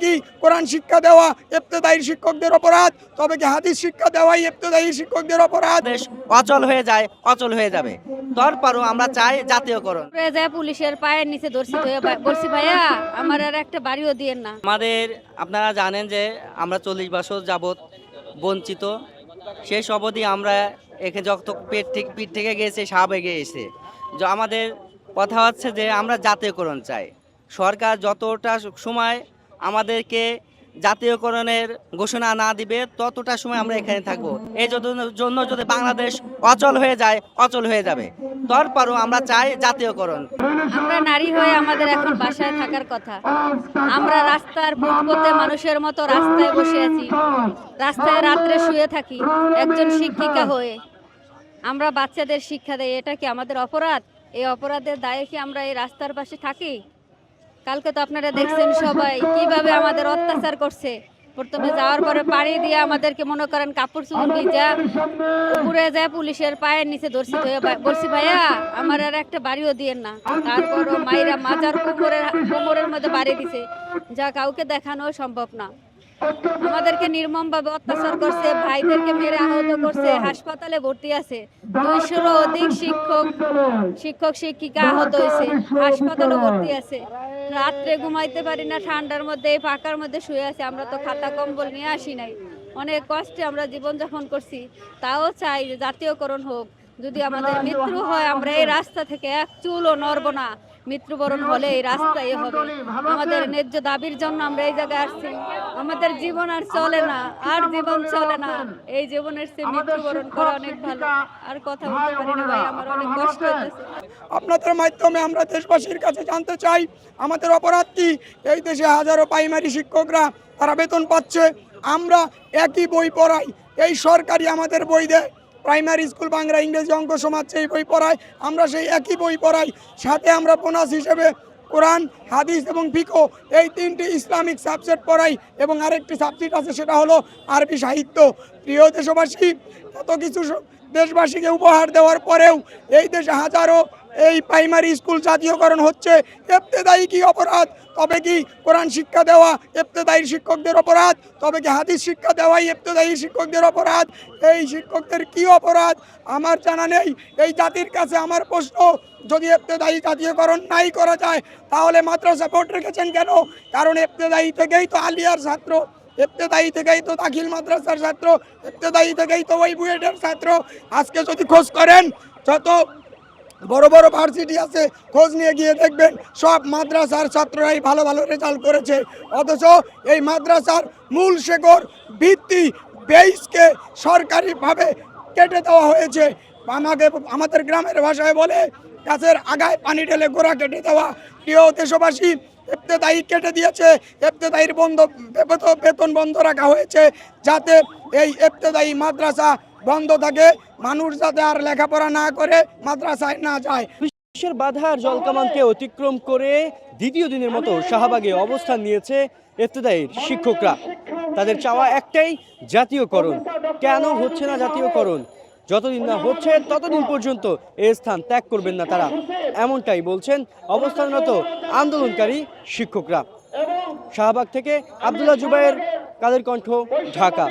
কি কোরআন শিক্ষা দেওয়া ইবতেদায়ী শিক্ষকদের অপরাধ? তবে কি হাদিস শিক্ষা দেওয়াই ইবতেদায়ী শিক্ষকদের অপরাধ? দেশ অচল হয়ে যায়, অচল হয়ে যাবে। তারপরও আমরা চাই জাতীয়করণ। যায় পুলিশের পায়ের নিচে বলছি ভাইয়া আমার আর একটা বাড়িও দিয়েন না। আমাদের আপনারা জানেন যে আমরা 40 বছর যাবৎ বঞ্চিত। শেষ অবধি আমরা এখানে যত পিঠ থেকে গিয়েছে সাবেগে এসে আমাদের কথা হচ্ছে যে আমরা জাতীয়করণ চাই। সরকার যতটা সময় আমাদেরকে জাতীয়করণের ঘোষণা না দিবে ততটা সময় আমরা এখানে থাকবো। এই জন্য যদি বাংলাদেশ অচল হয়ে যায়, অচল হয়ে যাবে। তারপরও আমরা চাই জাতীয়করণ। আমরা নারী হয়ে আমাদের এখন বাসায় থাকার কথা। আমরা রাস্তার ফুটপথে মানুষের মতো রাস্তায় বসে আছি, রাস্তায় রাত্রে শুয়ে থাকি একজন শিক্ষিকা হয়ে। আমরা বাচ্চাদের শিক্ষা দেই, এটা কি আমাদের অপরাধ? এই অপরাধের দায়ে কি আমরা এই রাস্তার পাশে থাকি? কালকে তো আপনারা দেখছেন সবাই কিভাবে আমাদের অত্যাচার করছে। প্রথমে যাওয়ার পরে পাড়ি দিয়ে আমাদেরকে মনে করেন কাপড় চুপড় ভিজা উপরে যায় পুলিশের পায়ের নিচে বলছি ভাইয়া আমার আর একটা বাড়িও দিয়েন না। তারপরও মাইরা মাজার কোমরের মধ্যে বাড়ি দিছে, যা কাউকে দেখানো সম্ভব না। আমাদেরকে নির্মমভাবে অত্যাচার করছে, ভাইদেরকে মেরে আহত করছে, হাসপাতালে ভর্তি আছে। 200-র অধিক শিক্ষক শিক্ষিকা আহত হয়েছে, হাসপাতালে ভর্তি আছে। রাত্রে ঘুমাইতে পারি না, ঠান্ডার মধ্যে এই পাকার মধ্যে শুয়ে আছে। আমরা তো খাতা কম্বল নিয়ে আসি নাই, অনেক কষ্টে আমরা জীবনযাপন করছি। তাও চাই যে জাতীয়করণ হোক। যদি আমাদের মৃত্যু হয় আমরা এই রাস্তা থেকে এক চুলও নড়ব না। মৃত্যুবরণ হলে এই রাস্তায় হবে। আমাদের ন্যায্য দাবির জন্য আমরা এই জায়গায় আসছি। আমাদের জীবন আর চলে না, আর জীবন চলে না। এই জীবনের চেয়ে মৃত্যুবরণ করা অনেক ভালো। আর কথা বলতে পারি না ভাই, আমার অনেক কষ্ট হচ্ছে। আপনাদের মাধ্যমে আমরা দেশবাসীর কাছে জানতে চাই আমাদের অপরাধ কি? এই দেশে হাজারো প্রাইমারি শিক্ষকরা তারা বেতন পাচ্ছে, আমরা একই বই পড়াই। এই সরকারি আমাদের বই দেয়, প্রাইমারি স্কুল বাংলা ইংরেজি অঙ্ক সমাজ সেই বই পড়াই, আমরা সেই একই বই পড়াই। সাথে আমরা বোনাস হিসেবে কোরআন, হাদিস এবং ফিকহ এই 3টি ইসলামিক সাবজেক্ট পড়াই এবং আরেকটি সাবজেক্ট আছে সেটা হলো আরবি সাহিত্য। প্রিয় দেশবাসী, এত কিছু দেশবাসীকে উপহার দেওয়ার পরেও এই দেশে হাজারো এই প্রাইমারি স্কুল জাতীয়করণ হচ্ছে। ইবতেদায়ী কি অপরাধ? তবে কি কোরআন শিক্ষা দেওয়া ইবতেদায়ী শিক্ষকদের অপরাধ? তবে কি হাদিস শিক্ষা দেওয়াই ইবতেদায়ী শিক্ষকদের অপরাধ? এই শিক্ষকদের কি অপরাধ আমার জানা নেই। এই জাতির কাছে আমার প্রশ্ন, যদি ইবতেদায়ী জাতীয়করণ নাই করা যায় তাহলে মাদ্রাসা বোর্ড রেখেছেন কেন? কারণ ইবতেদায়ী থেকেই তো আলিয়ার ছাত্র, ইবতেদায়ী থেকেই তো দাখিল মাদ্রাসার ছাত্র, ইবতেদায়ী থেকেই তো ওই বুয়েটের ছাত্র। আজকে যদি খোঁজ করেন যত বড় বড় ভার্সিটি আছে খোঁজ নিয়ে গিয়ে দেখবেন সব মাদ্রাসার ছাত্ররাই ভালো ভালো রেজাল্ট করেছে। অথচ এই মাদ্রাসার মূল শেকড় ভিত্তি বেইসকে সরকারিভাবে কেটে দেওয়া হয়েছে। আমাদের গ্রামের ভাষায় বলে গাছের আগায় পানি ঢেলে গোড়া কেটে দেওয়া। প্রিয় দেশবাসী, ইবতেদায়ী কেটে দিয়েছে, ইবতেদায়ীর বেতন বন্ধ রাখা হয়েছে যাতে এই ইবতেদায়ী মাদ্রাসা বন্ধ থাকে, মানুষ যাতে আর লেখাপড়া না করে মাদ্রাসায় না যায়। বিশ্বের বাধার জলকামানকে অতিক্রম করে দ্বিতীয় দিনের মতো শাহবাগে অবস্থান নিয়েছে ইবতেদায়ীর শিক্ষকরা। তাদের চাওয়া একটাই, জাতীয়করণ। কেন হচ্ছে না জাতীয়করণ? যতদিন না হচ্ছে ততদিন পর্যন্ত এই স্থান ত্যাগ করবেন না তারা, এমনটাই বলছেন অবস্থানরত আন্দোলনকারী শিক্ষকরা। শাহবাগ থেকে আব্দুল্লাহ জুবায়ের, কাদের কণ্ঠ, ঢাকা।